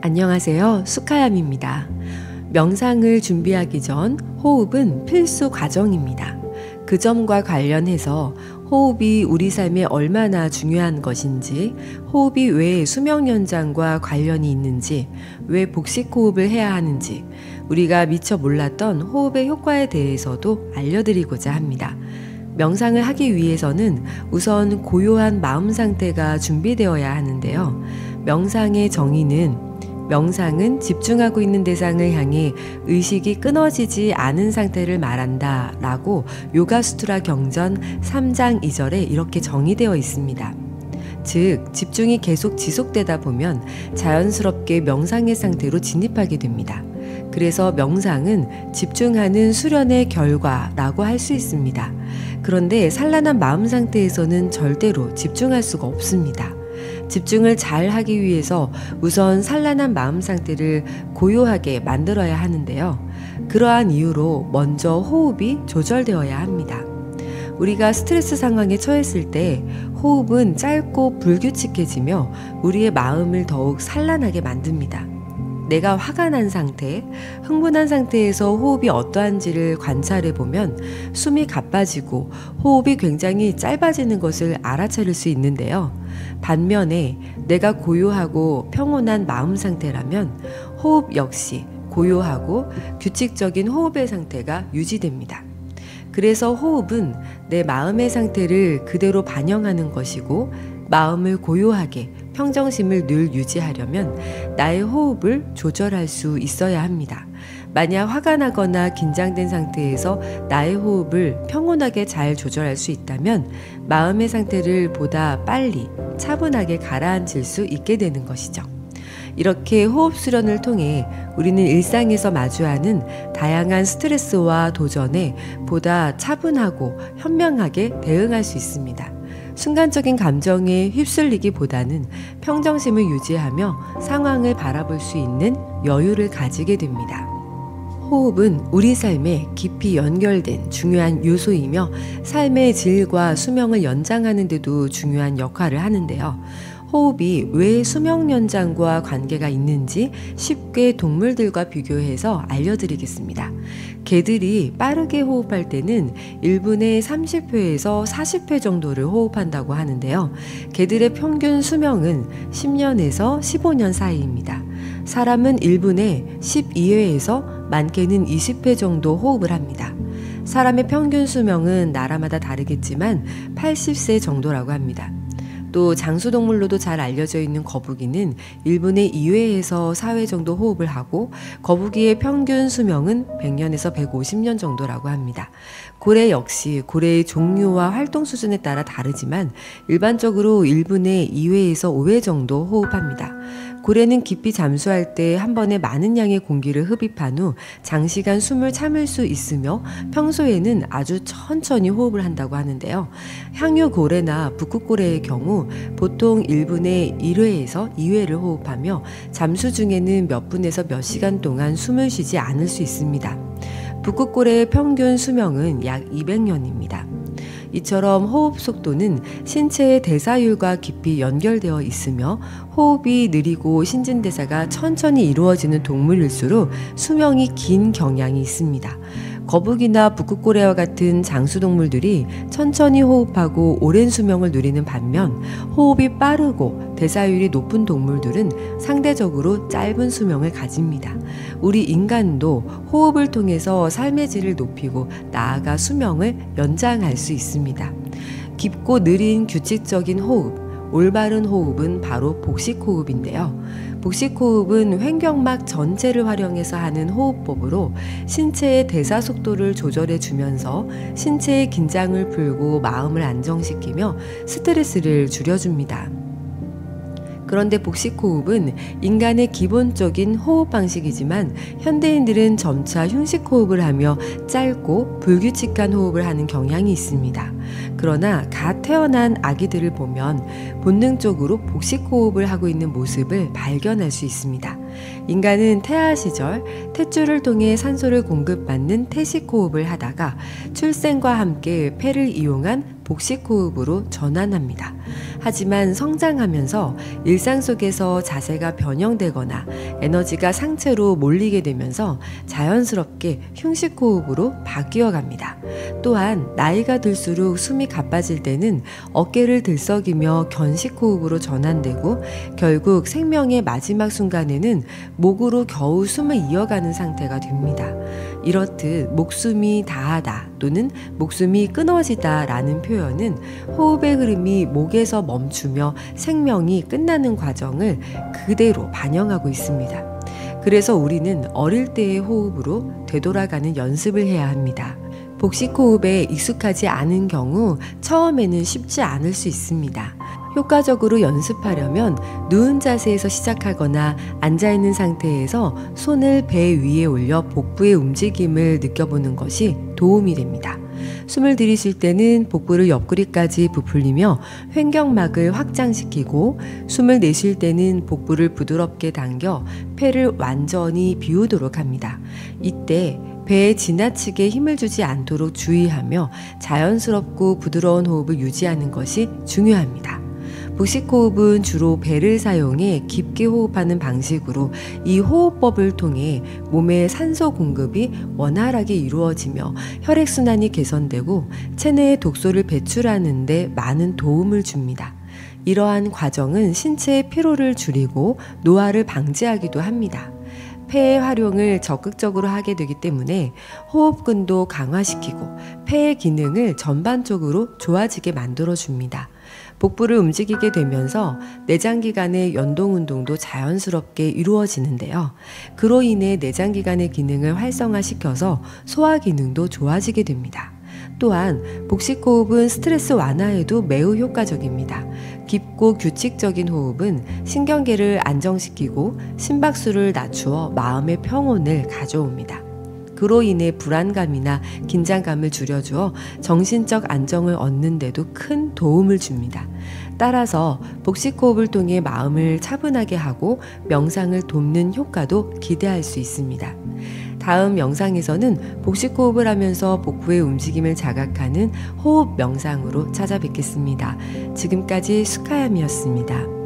안녕하세요. 수카얌입니다. 명상을 준비하기 전 호흡은 필수 과정입니다. 그 점과 관련해서 호흡이 우리 삶에 얼마나 중요한 것인지, 호흡이 왜 수명 연장과 관련이 있는지, 왜 복식호흡을 해야 하는지, 우리가 미처 몰랐던 호흡의 효과에 대해서도 알려드리고자 합니다. 명상을 하기 위해서는 우선 고요한 마음 상태가 준비되어야 하는데요. 명상의 정의는 명상은 집중하고 있는 대상을 향해 의식이 끊어지지 않은 상태를 말한다 라고 요가수트라 경전 3장 2절에 이렇게 정의되어 있습니다. 즉, 집중이 계속 지속되다 보면 자연스럽게 명상의 상태로 진입하게 됩니다. 그래서 명상은 집중하는 수련의 결과라고 할 수 있습니다. 그런데 산란한 마음 상태에서는 절대로 집중할 수가 없습니다. 집중을 잘 하기 위해서 우선 산란한 마음 상태를 고요하게 만들어야 하는데요. 그러한 이유로 먼저 호흡이 조절되어야 합니다. 우리가 스트레스 상황에 처했을 때 호흡은 짧고 불규칙해지며 우리의 마음을 더욱 산란하게 만듭니다. 내가 화가 난 상태, 흥분한 상태에서 호흡이 어떠한지를 관찰해 보면 숨이 가빠지고 호흡이 굉장히 짧아지는 것을 알아차릴 수 있는데요. 반면에 내가 고요하고 평온한 마음 상태라면 호흡 역시 고요하고 규칙적인 호흡의 상태가 유지됩니다. 그래서 호흡은 내 마음의 상태를 그대로 반영하는 것이고, 마음을 고요하게 평정심을 늘 유지하려면 나의 호흡을 조절할 수 있어야 합니다. 만약 화가 나거나 긴장된 상태에서 나의 호흡을 평온하게 잘 조절할 수 있다면 마음의 상태를 보다 빨리 차분하게 가라앉힐 수 있게 되는 것이죠. 이렇게 호흡 수련을 통해 우리는 일상에서 마주하는 다양한 스트레스와 도전에 보다 차분하고 현명하게 대응할 수 있습니다. 순간적인 감정에 휩쓸리기보다는 평정심을 유지하며 상황을 바라볼 수 있는 여유를 가지게 됩니다. 호흡은 우리 삶에 깊이 연결된 중요한 요소이며 삶의 질과 수명을 연장하는 데도 중요한 역할을 하는데요. 호흡이 왜 수명 연장과 관계가 있는지 쉽게 동물들과 비교해서 알려드리겠습니다. 개들이 빠르게 호흡할 때는 1분에 30회에서 40회 정도를 호흡한다고 하는데요. 개들의 평균 수명은 10년에서 15년 사이입니다. 사람은 1분에 12회에서 많게는 20회 정도 호흡을 합니다. 사람의 평균 수명은 나라마다 다르겠지만 80세 정도라고 합니다. 또 장수동물로도 잘 알려져 있는 거북이는 1분에 2회에서 4회 정도 호흡을 하고, 거북이의 평균 수명은 100년에서 150년 정도라고 합니다. 고래 역시 고래의 종류와 활동 수준에 따라 다르지만 일반적으로 1분에 2회에서 5회 정도 호흡합니다. 고래는 깊이 잠수할 때 한 번에 많은 양의 공기를 흡입한 후 장시간 숨을 참을 수 있으며 평소에는 아주 천천히 호흡을 한다고 하는데요. 향유고래나 북극고래의 경우 보통 1분에 1회에서 2회를 호흡하며 잠수 중에는 몇 분에서 몇 시간 동안 숨을 쉬지 않을 수 있습니다. 북극고래의 평균 수명은 약 200년입니다. 이처럼 호흡 속도는 신체의 대사율과 깊이 연결되어 있으며 호흡이 느리고 신진대사가 천천히 이루어지는 동물일수록 수명이 긴 경향이 있습니다. 거북이나 북극고래와 같은 장수동물들이 천천히 호흡하고 오랜 수명을 누리는 반면 호흡이 빠르고 대사율이 높은 동물들은 상대적으로 짧은 수명을 가집니다. 우리 인간도 호흡을 통해서 삶의 질을 높이고 나아가 수명을 연장할 수 있습니다. 깊고 느린 규칙적인 호흡, 올바른 호흡은 바로 복식호흡인데요. 복식호흡은 횡격막 전체를 활용해서 하는 호흡법으로 신체의 대사 속도를 조절해 주면서 신체의 긴장을 풀고 마음을 안정시키며 스트레스를 줄여줍니다. 그런데 복식호흡은 인간의 기본적인 호흡 방식이지만 현대인들은 점차 흉식호흡을 하며 짧고 불규칙한 호흡을 하는 경향이 있습니다. 그러나 갓 태어난 아기들을 보면 본능적으로 복식호흡을 하고 있는 모습을 발견할 수 있습니다. 인간은 태아 시절 탯줄을 통해 산소를 공급받는 태식 호흡을 하다가 출생과 함께 폐를 이용한 복식 호흡으로 전환합니다. 하지만 성장하면서 일상 속에서 자세가 변형되거나 에너지가 상체로 몰리게 되면서 자연스럽게 흉식 호흡으로 바뀌어 갑니다. 또한 나이가 들수록 숨이 가빠질 때는 어깨를 들썩이며 견식 호흡으로 전환되고 결국 생명의 마지막 순간에는 목으로 겨우 숨을 이어가는 상태가 됩니다. 이렇듯 목숨이 다하다 또는 목숨이 끊어지다 라는 표현은 호흡의 흐름이 목에서 멈추며 생명이 끝나는 과정을 그대로 반영하고 있습니다. 그래서 우리는 어릴 때의 호흡으로 되돌아가는 연습을 해야 합니다. 복식 호흡에 익숙하지 않은 경우 처음에는 쉽지 않을 수 있습니다. 효과적으로 연습하려면 누운 자세에서 시작하거나 앉아있는 상태에서 손을 배 위에 올려 복부의 움직임을 느껴보는 것이 도움이 됩니다. 숨을 들이쉴 때는 복부를 옆구리까지 부풀리며 횡격막을 확장시키고 숨을 내쉴 때는 복부를 부드럽게 당겨 폐를 완전히 비우도록 합니다. 이때 배에 지나치게 힘을 주지 않도록 주의하며 자연스럽고 부드러운 호흡을 유지하는 것이 중요합니다. 복식 호흡은 주로 배를 사용해 깊게 호흡하는 방식으로 이 호흡법을 통해 몸의 산소 공급이 원활하게 이루어지며 혈액순환이 개선되고 체내의 독소를 배출하는 데 많은 도움을 줍니다. 이러한 과정은 신체의 피로를 줄이고 노화를 방지하기도 합니다. 폐의 활용을 적극적으로 하게 되기 때문에 호흡근도 강화시키고 폐의 기능을 전반적으로 좋아지게 만들어줍니다. 복부를 움직이게 되면서 내장기관의 연동운동도 자연스럽게 이루어지는데요. 그로 인해 내장기관의 기능을 활성화시켜서 소화기능도 좋아지게 됩니다. 또한 복식호흡은 스트레스 완화에도 매우 효과적입니다. 깊고 규칙적인 호흡은 신경계를 안정시키고 심박수를 낮추어 마음의 평온을 가져옵니다. 그로 인해 불안감이나 긴장감을 줄여주어 정신적 안정을 얻는 데도 큰 도움을 줍니다. 따라서 복식호흡을 통해 마음을 차분하게 하고 명상을 돕는 효과도 기대할 수 있습니다. 다음 영상에서는 복식호흡을 하면서 복부의 움직임을 자각하는 호흡 명상으로 찾아뵙겠습니다. 지금까지 수카얌이었습니다.